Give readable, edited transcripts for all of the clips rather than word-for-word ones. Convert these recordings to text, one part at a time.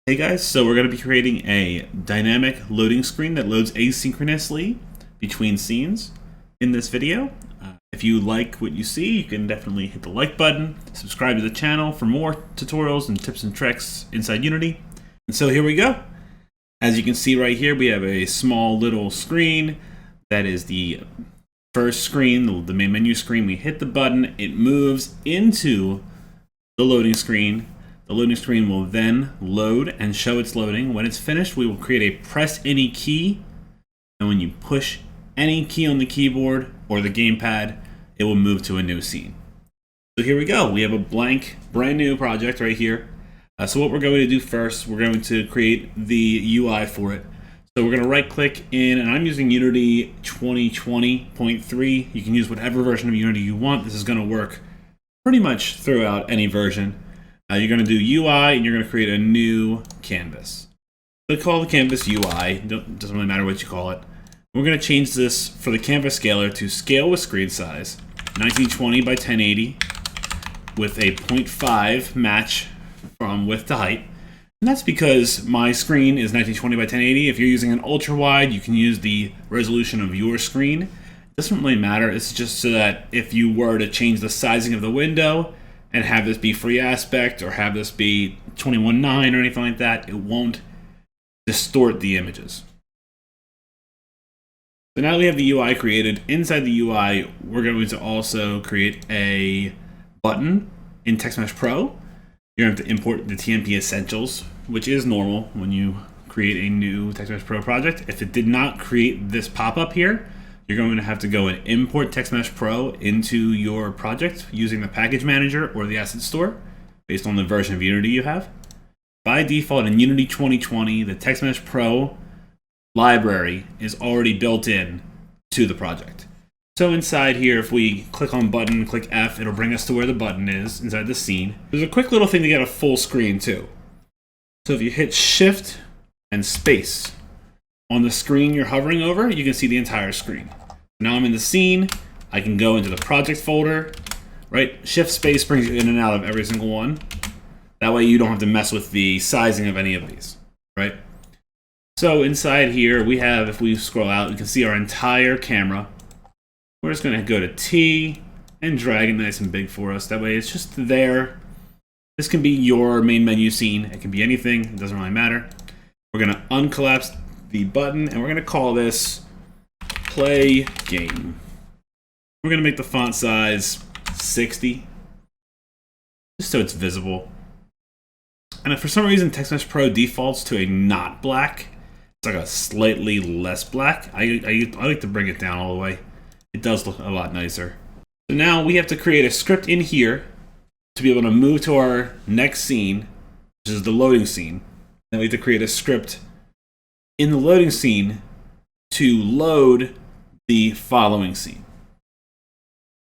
Hey guys, so we're going to be creating a dynamic loading screen that loads asynchronously between scenes in this video. If you like what you see, you can definitely hit the like button, subscribe to the channel for more tutorials and tips and tricks inside Unity. And so here we go. As you can see right here, we have a small little screen that is the first screen, the main menu screen. We hit the button, it moves into the loading screen. The loading screen will then load and show it's loading. When it's finished, we will create a press any key. And when you push any key on the keyboard or the gamepad, it will move to a new scene. So here we go. We have a blank, brand new project right here. So what we're going to do first, we're going to create the UI for it. So we're going to right click in, and I'm using Unity 2020.3. You can use whatever version of Unity you want. This is going to work pretty much throughout any version. You're going to do UI, and you're going to create a new canvas. So call the canvas UI. Doesn't really matter what you call it. We're going to change this for the canvas scaler to scale with screen size, 1920 by 1080, with a 0.5 match from width to height. And that's because my screen is 1920 by 1080. If you're using an ultra wide, you can use the resolution of your screen. It doesn't really matter. It's just so that if you were to change the sizing of the window and have this be free aspect or have this be 21:9 or anything like that, it won't distort the images. So now we have the UI created. Inside the UI, we're going to also create a button in TextMesh Pro. You're going to have to import the TMP Essentials, which is normal when you create a new TextMesh Pro project. If it did not create this pop-up here, you're going to have to go and import TextMesh Pro into your project using the package manager or the asset store based on the version of Unity you have. By default in Unity 2020, the TextMesh Pro library is already built in to the project. So inside here, if we click on button, click F, it'll bring us to where the button is inside the scene. There's a quick little thing to get a full screen too. So if you hit Shift and space on the screen you're hovering over, you can see the entire screen. Now I'm in the scene. I can go into the project folder, right? Shift space brings you in and out of every single one. That way you don't have to mess with the sizing of any of these, right? So inside here we have, if we scroll out, you can see our entire camera. We're just gonna go to T and drag it nice and big for us. That way it's just there. This can be your main menu scene. It can be anything, it doesn't really matter. We're gonna uncollapse the button and we're gonna call this play game. We're gonna make the font size 60, just so it's visible. And if for some reason TextMesh Pro defaults to a not black, it's like a slightly less black, I like to bring it down all the way. It does look a lot nicer. So now we have to create a script in here to be able to move to our next scene, which is the loading scene. Then we have to create a script in the loading scene to load the following scene.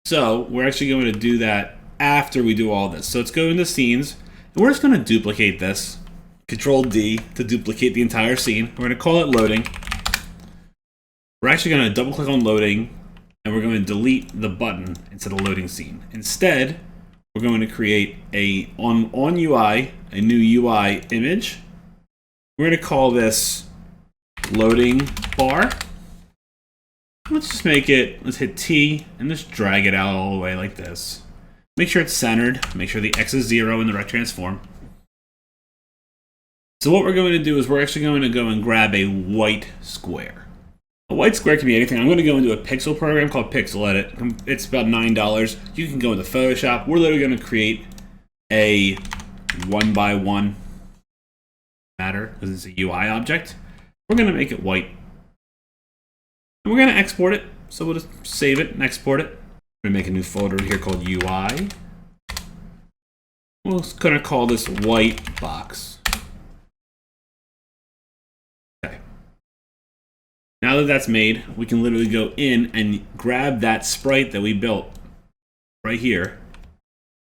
So we're actually going to do that after we do all this. So let's go into scenes, and we're just going to duplicate this. Control D to duplicate the entire scene. We're going to call it loading. We're actually going to double click on loading, and we're going to delete the button instead of loading scene. Instead, we're going to create on UI, a new UI image. We're going to call this loading bar. Let's just make it, let's hit T and just drag it out all the way like this. Make sure it's centered, make sure the X is 0 in the rect transform. So what we're going to do is we're actually going to go and grab a white square. A white square can be anything. I'm going to go into a pixel program called Pixel Edit. It's about $9. You can go into Photoshop. We're literally going to create a 1x1 matter because it's a UI object. We're going to make it white. And we're going to export it. So we'll just save it and export it. We're going to make a new folder here called UI. We're going to call this white box. Okay. Now that that's made, we can literally go in and grab that sprite that we built right here.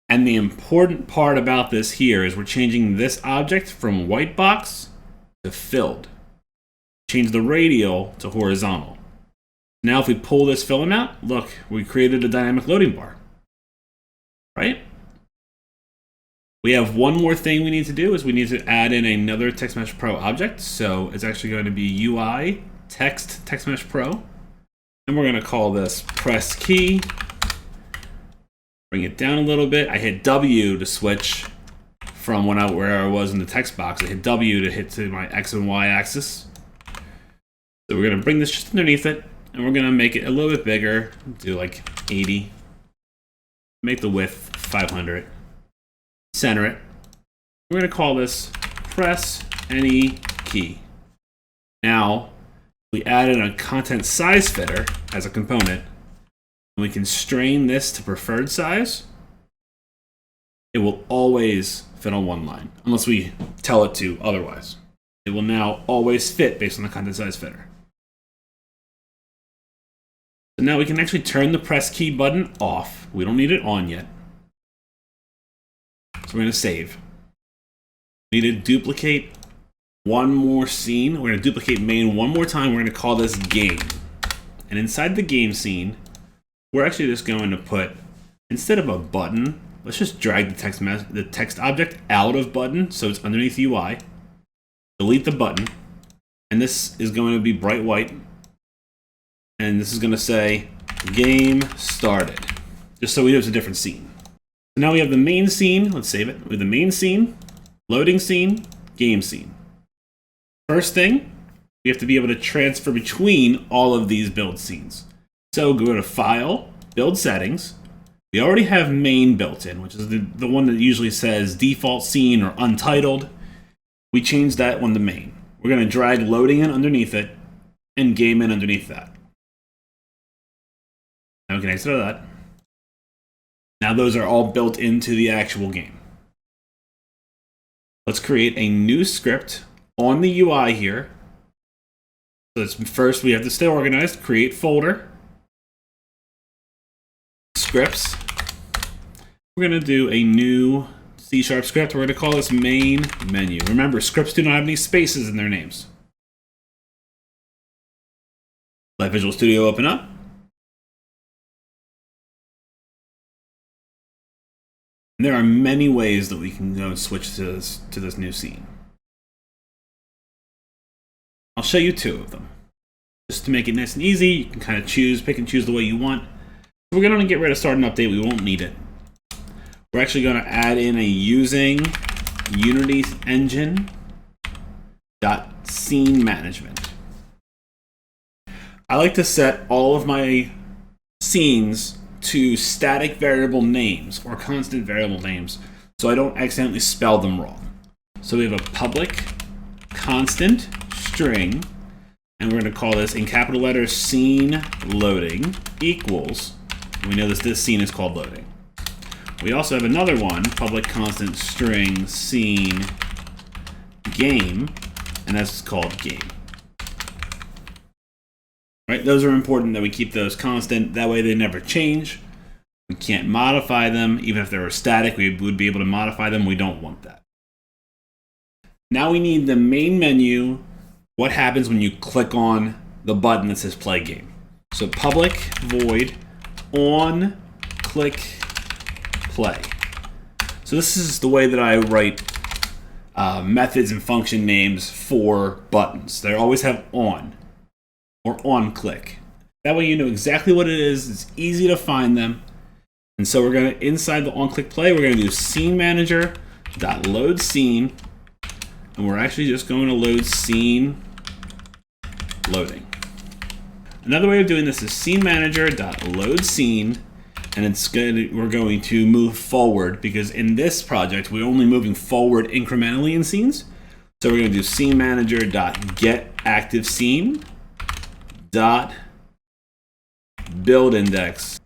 And the important part about this here is we're changing this object from white box to filled. Change the radial to horizontal. Now if we pull this filament out, look, we created a dynamic loading bar, right? We have one more thing we need to do, is we need to add in another TextMesh Pro object. So it's actually going to be UI text TextMesh Pro. And we're going to call this press key. Bring it down a little bit. I hit W to switch from where I was in the text box. I hit W to hit to my X and Y axis. So we're going to bring this just underneath it, and we're going to make it a little bit bigger. Do like 80. Make the width 500. Center it. We're going to call this press any key. Now, we added a content size fitter as a component. We constrain this to preferred size. It will always fit on one line, unless we tell it to otherwise. It will now always fit based on the content size fitter. So now we can actually turn the press key button off. We don't need it on yet. So we're going to save. We need to duplicate one more scene. We're going to duplicate main one more time. We're going to call this game. And inside the game scene, we're actually just going to put, instead of a button, let's just drag the text object out of button so it's underneath UI. Delete the button. And this is going to be bright white. And this is going to say game started, just so we know it's a different scene. So now we have the main scene. Let's save it. We have the main scene, loading scene, game scene. First thing, we have to be able to transfer between all of these build scenes. So go to File, Build Settings. We already have main built in, which is the one that usually says default scene or untitled. We changed that one to main. We're going to drag loading in underneath it and game in underneath that. Now we can exit out of that. Now those are all built into the actual game. Let's create a new script on the UI here. So first we have to stay organized. Create folder. Scripts. We're going to do a new C# script. We're going to call this main menu. Remember, scripts do not have any spaces in their names. Let Visual Studio open up. And there are many ways that we can go and switch to this new scene. I'll show you two of them. Just to make it nice and easy, you can kind of pick and choose the way you want. We're going to get rid of start and update. We won't need it. We're actually going to add in a using Unity engine .scene management. I like to set all of my scenes to static variable names or constant variable names so I don't accidentally spell them wrong. So we have a public constant string, and we're going to call this in capital letters scene loading equals, and we know this scene is called loading. We also have another one, public constant string scene game, and that's called game. Right, those are important that we keep those constant. That way they never change. We can't modify them. Even if they were static, we would be able to modify them. We don't want that. Now we need the main menu. What happens when you click on the button that says play game? So public void on click play. So this is the way that I write methods and function names for buttons. They always have on or on click. That way you know exactly what it is. It's easy to find them. And so we're going to, inside the on click play, we're going to do scene manager .load scene, and we're actually just going to load scene loading. Another way of doing this is scene manager .load scene, and we're going to move forward, because in this project we're only moving forward incrementally in scenes. So we're going to do scene manager .get active scene .build index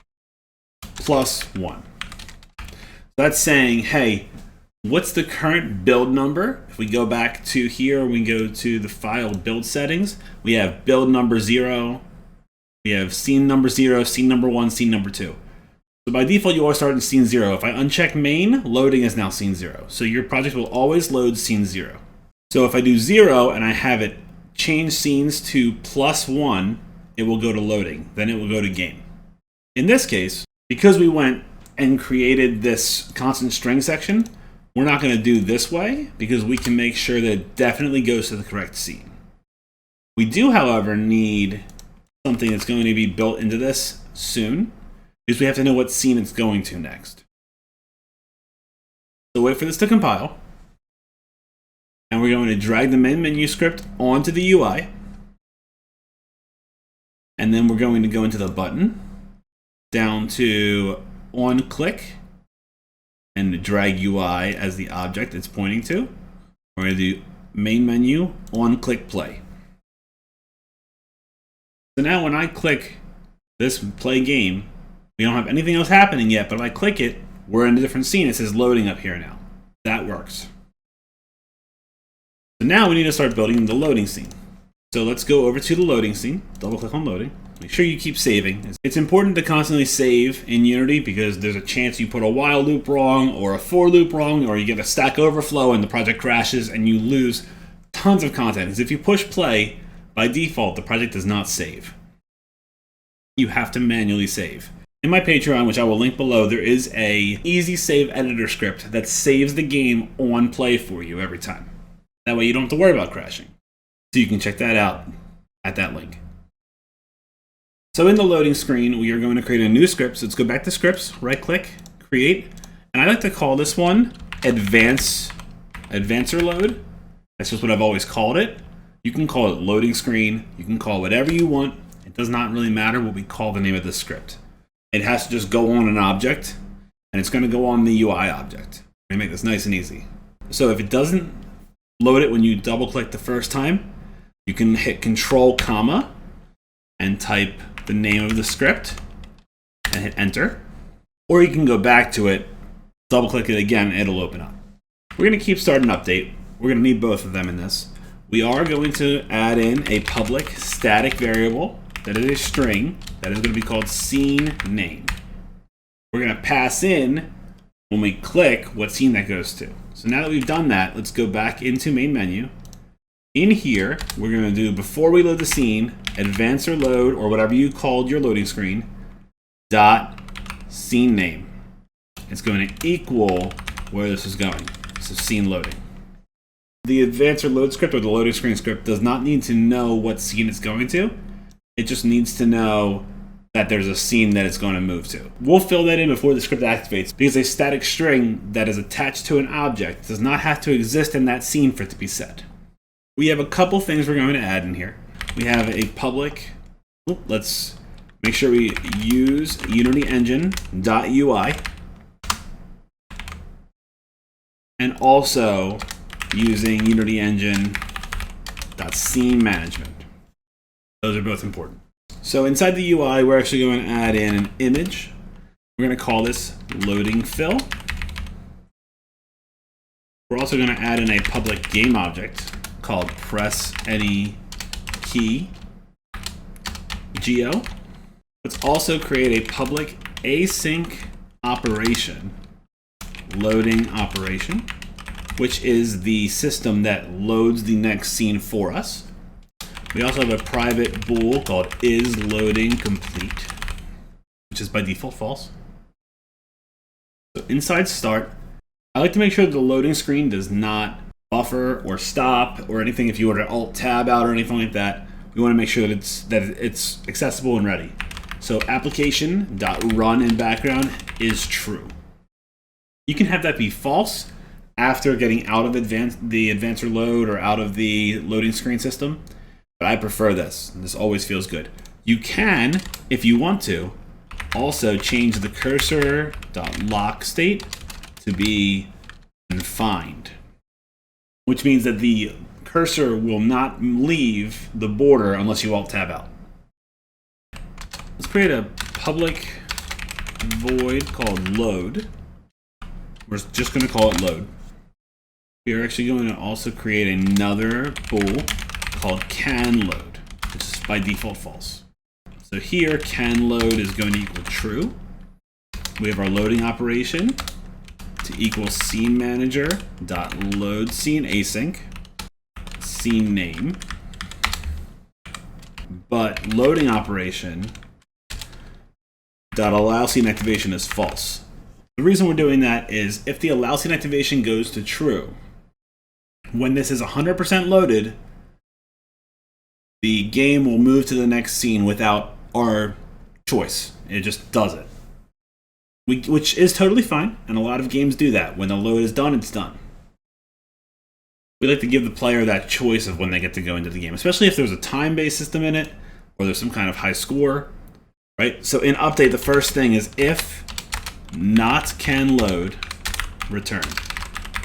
+1. That's saying, hey, what's the current build number? If we go back to here, we go to the file build settings. We have build number 0. We have scene number 0, scene number 1, scene number 2. So by default, you always start in scene 0. If I uncheck main, loading is now scene 0. So your project will always load scene 0. So if I do 0 and I have it change scenes to +1, it will go to loading. Then it will go to game. In this case, because we went and created this constant string section, we're not going to do this way because we can make sure that it definitely goes to the correct scene. We do, however, need something that's going to be built into this soon because we have to know what scene it's going to next. So wait for this to compile. And we're going to drag the main menu script onto the UI. And then we're going to go into the button, down to on-click, and drag UI as the object it's pointing to. We're going to do main menu, on-click play. So now when I click this play game, we don't have anything else happening yet, but if I click it, we're in a different scene. It says loading up here now. That works. So now we need to start building the loading scene. So let's go over to the loading scene, double click on loading. Make sure you keep saving. It's important to constantly save in Unity because there's a chance you put a while loop wrong or a for loop wrong, or you get a Stack Overflow and the project crashes and you lose tons of content. Because if you push play, by default, the project does not save. You have to manually save. In my Patreon, which I will link below, there is a easy save editor script that saves the game on play for you every time. That way you don't have to worry about crashing. So you can check that out at that link. So in the loading screen, we are going to create a new script. So let's go back to scripts, right click, create. And I like to call this one Advancer Load. That's just what I've always called it. You can call it loading screen. You can call it whatever you want. It does not really matter what we call the name of this script. It has to just go on an object, and it's going to go on the UI object. I'm going to make this nice and easy. So if it doesn't load it when you double click the first time, you can hit Control, comma, and type the name of the script and hit enter. Or you can go back to it, double click it again, and it'll open up. We're going to keep start and update. We're going to need both of them in this. We are going to add in a public static variable that is a string that is going to be called scene name. We're going to pass in, when we click, what scene that goes to. So now that we've done that, let's go back into main menu. In here, we're going to do, before we load the scene, Advancer Load, or whatever you called your loading screen, dot scene name. It's going to equal where this is going. So scene loading. The Advancer Load script, or the loading screen script, does not need to know what scene it's going to. It just needs to know that there's a scene that it's going to move to. We'll fill that in before the script activates because a static string that is attached to an object does not have to exist in that scene for it to be set. We have a couple things we're going to add in here. We have a public, let's make sure we use Unity Engine.ui and also using Unity Engine.scene management. Those are both important. So inside the UI, we're actually going to add in an image. We're going to call this loading fill. We're also going to add in a public game object called press any key geo. Let's also create a public async operation, loading operation, which is the system that loads the next scene for us. We also have a private bool called isLoadingComplete, which is by default false. So inside start, I like to make sure that the loading screen does not buffer or stop or anything. If you were to alt tab out or anything like that, we want to make sure that it's accessible and ready. So application.run in background is true. You can have that be false after getting out of the Advancer Load or out of the loading screen system. But I prefer this. This always feels good. You can, if you want to, also change the cursor.lock state to be confined, which means that the cursor will not leave the border unless you alt tab out. Let's create a public void called load. We're just going to call it load. We are actually going to also create another bool called canLoad, which is by default false. So here, canLoad is going to equal true. We have our loading operation to equal scene manager dot load scene async scene name, but loading operation dot allow scene activation is false. The reason we're doing that is if the allow scene activation goes to true, when this is 100% loaded, the game will move to the next scene without our choice. It just does it. Which is totally fine, and a lot of games do that. When the load is done, it's done. We like to give the player that choice of when they get to go into the game, especially if there's a time-based system in it, or there's some kind of high score, right? So in update, the first thing is if not can load, return.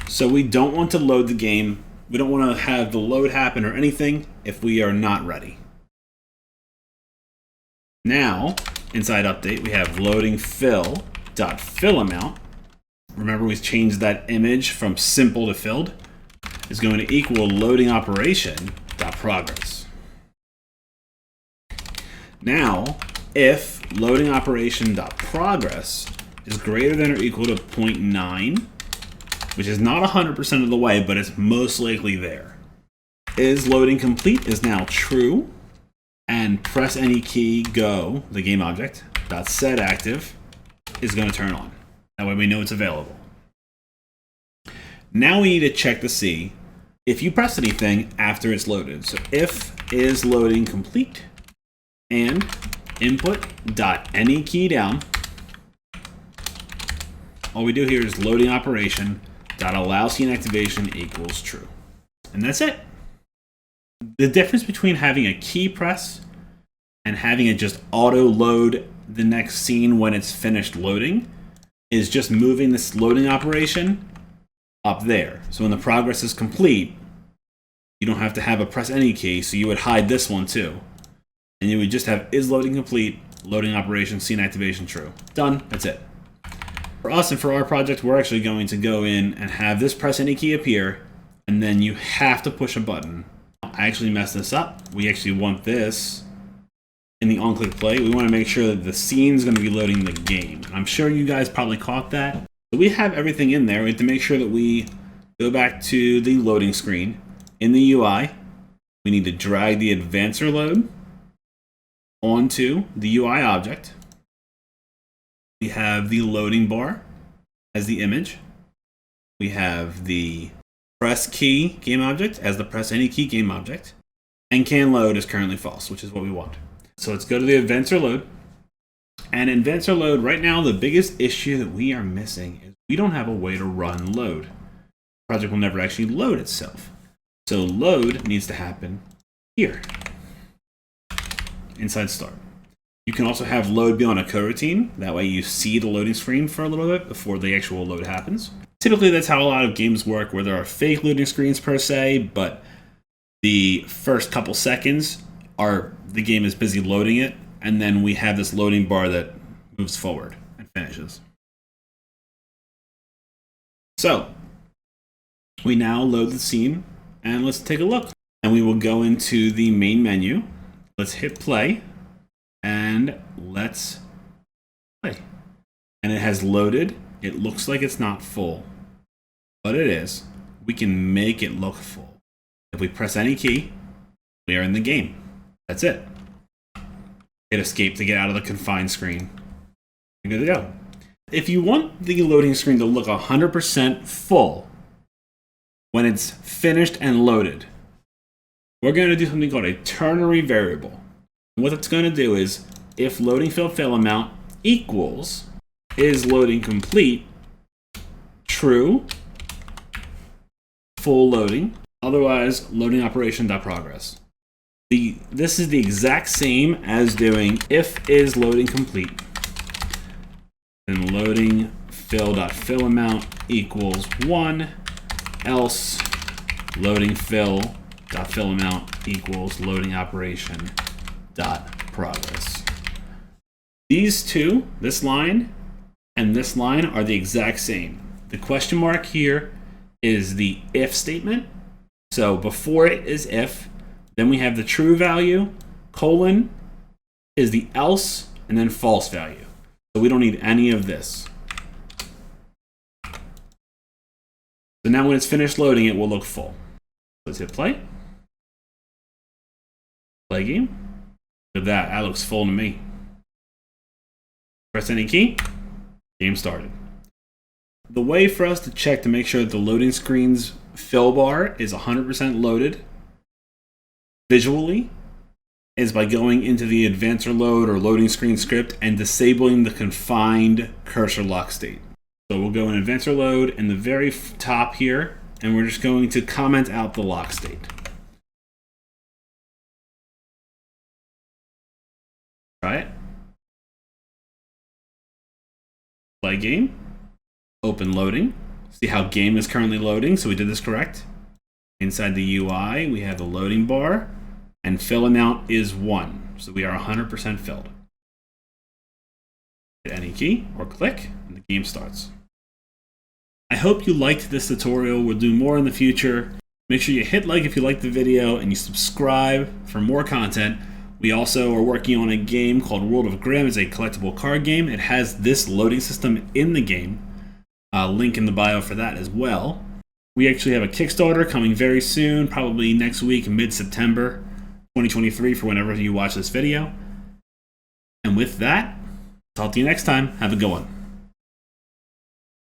So we don't want to load the game. We don't want to have the load happen or anything if we are not ready. Now, inside update, we have loading fill amount. Remember, we changed that image from simple to filled. Is going to equal loading operation progress. Now, if loading operation progress is greater than or equal to 0.9, which is not 100% of the way, but it's most likely there, is loading complete is now true, and press any key go, the game object, .set active is going to turn on. That way we know it's available. Now we need to check to see if you press anything after it's loaded. So if is loading complete and input .any key down. All we do here is loading operation .allow scene activation equals true. And that's it. The difference between having a key press and having it just auto load the next scene when it's finished loading is just moving this loading operation up there. So when the progress is complete, you don't have to have a press any key, so you would hide this one too. And you would just have is loading complete, loading operation, scene activation true. Done, that's it. For us and for our project, we're actually going to go in and have this press any key appear, and then you have to push a button. I actually messed this up. We actually want this in the on-click play. We want to make sure that the scene is going to be loading the game. I'm sure you guys probably caught that. So we have everything in there. We have to make sure that we go back to the loading screen. In the UI, we need to drag the advancer load onto the UI object. We have the loading bar as the image. We have the press key game object as the press any key game object. And can load is currently false, which is what we want. So let's go to the advancer load. And in advancer load, right now, the biggest issue that we are missing is we don't have a way to run load. The project will never actually load itself. So load needs to happen here, inside start. You can also have load be on a coroutine. That way you see the loading screen for a little bit before the actual load happens. Typically that's how a lot of games work, where there are fake loading screens per se, but the first couple seconds are the game is busy loading it, and then we have this loading bar that moves forward and finishes. So we now load the scene, and let's take a look. And we will go into the main menu. Let's hit play, and let's play. And it has loaded. It looks like it's not full, but it is. We can make it look full. If we press any key, we are in the game. That's it. Hit escape to get out of the confined screen. And good to go. If you want the loading screen to look 100% full when it's finished and loaded, we're going to do something called a ternary variable. And what it's going to do is if loading fill amount equals is loading complete, true, full loading, otherwise loading operation.progress. This is the exact same as doing if is loading complete, then loading fill amount equals 1, else loading fill amount equals loading operation progress. These two, this line and this line, are the exact same. The question mark here is the if statement. So before it is if, then we have the true value, colon is the else, and then false value. So we don't need any of this. So now when it's finished loading, it will look full. Let's hit play. Play game. Look at that. That looks full to me. Press any key. Game started. the way for us to check to make sure that the loading screen's fill bar is 100% loaded visually is by going into the advancer load or loading screen script and disabling the confined cursor lock state. So we'll go in advancer load in the very top here, and we're just going to comment out the lock state. Try it. Play game. Open loading. See how game is currently loading, so we did this correct. Inside the UI, we have the loading bar, and fill amount is 1, so we are 100% filled. Hit any key or click, and the game starts. I hope you liked this tutorial. We'll do more in the future. Make sure you hit like if you liked the video, and you subscribe for more content. We also are working on a game called World of Grimm. It's a collectible card game. It has this loading system in the game. Link in the bio for that as well. We actually have a Kickstarter coming very soon, probably next week, mid-September 2023 for whenever you watch this video. And with that, talk to you next time. Have a good one.